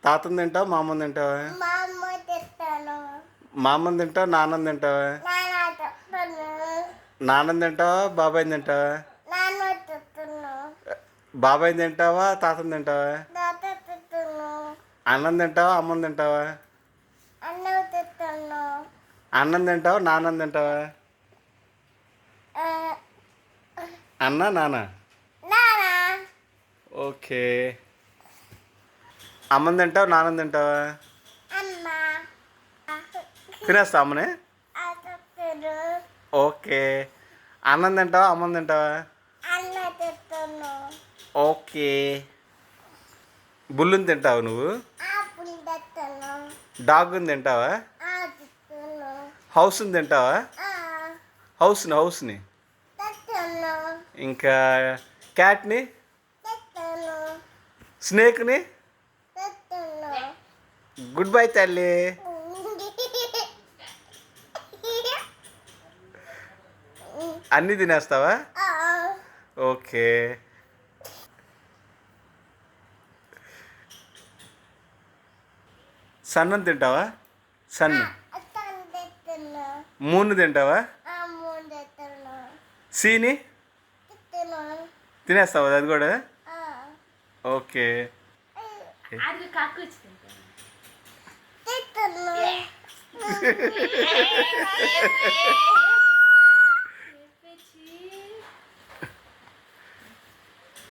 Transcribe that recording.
తాతని తింటావా మా అమ్మని తింటావా? మా అమ్మ తింటాను. మా అమ్మని తింటావా నాన్నని తింటావా? నాన్న తింటాను. నాన్నని తింటావా బాబాయ్ని తింటావా? నాన్న తింటాను. బాబాయ్ని తింటావా తాతని తింటావా? తాత తింటాను. అన్నం తింటావా అమ్మని తింటావా? అన్నం తింటాను. అన్నం తింటావా నాన్నని తింటావా? ఆ, అన్న నాన్న. నాన్న ఓకే. అమ్మని తింటావా నాన్నని తింటావా? అమ్మ తినేస్తా అమ్మని. తింటాను. ఓకే. అన్నం తింటావా అమ్మని తింటావా? అన్న తింటాను. ఓకే. బుల్లుని తింటావా నువ్వు? ఆపులు తింటాను. డాగ్ని తింటావా? తింటాను. హౌస్ని తింటావా? హౌస్ని తింటాను. ఇంకా క్యాట్ని, తింటాను. స్నేక్ని. తింటాను. గుడ్ బై తల్లి. అన్నీ తినేస్తావా? ఓకే. సన్నని తింటావా? సన్ను. తింటాను. మూన్ తింటావా? మూడు తింటాను. సీని తింటాను. తినేస్తావా అది కూడా? ఓకే. అది కాకు తింటాను.